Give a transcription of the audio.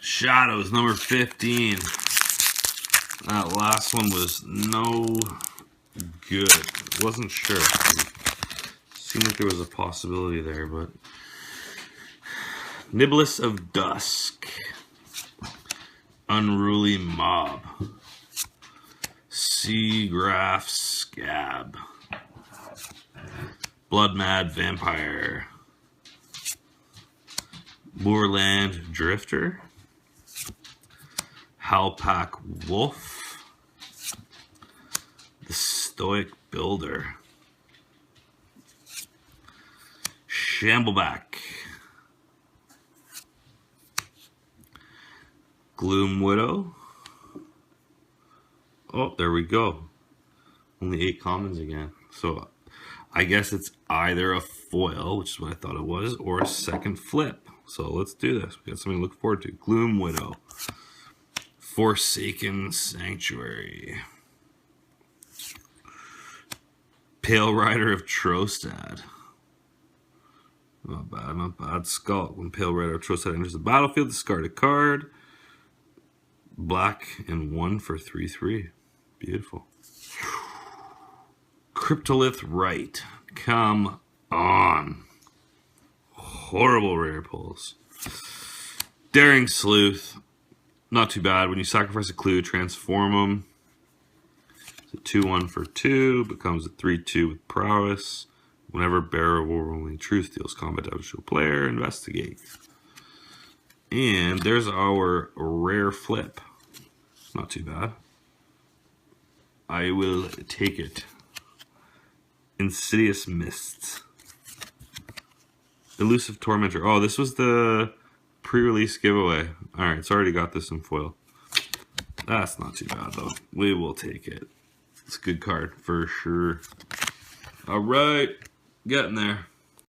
Shadows, number 15. That last one was no good. Wasn't sure. Seemed like there was a possibility there, but... Niblis of Dusk. Unruly Mob. Seagraph Scab. Blood Mad Vampire. Moorland Drifter. Halpak Wolf. The Stoic Builder. Shambleback. Gloom Widow. Oh, there we go. Only 8 commons again. So I guess it's either a foil, which is what I thought it was, or a second flip. So let's do this. We got something to look forward to. Gloom Widow. Forsaken Sanctuary. Pale Rider of Trostad. Not bad, not bad. Skull. When Pale Rider of Trostad enters the battlefield, discard a card. Black and 1 for 3/3. Beautiful. Cryptolith Rite. Come on. Horrible rare pulls. Daring Sleuth. Not too bad. When you sacrifice a clue, transform them. It's a 2/1 for 2. Becomes a 3/2 with prowess. Whenever bearer of Rolling Truth deals combat damage to a player, investigate. And there's our rare flip. Not too bad. I will take it. Insidious Mists. Elusive Tormentor. Oh, this was the pre-release giveaway. Alright, it's already got this in foil. That's not too bad, though. We will take it. It's a good card, for sure. Alright, getting there.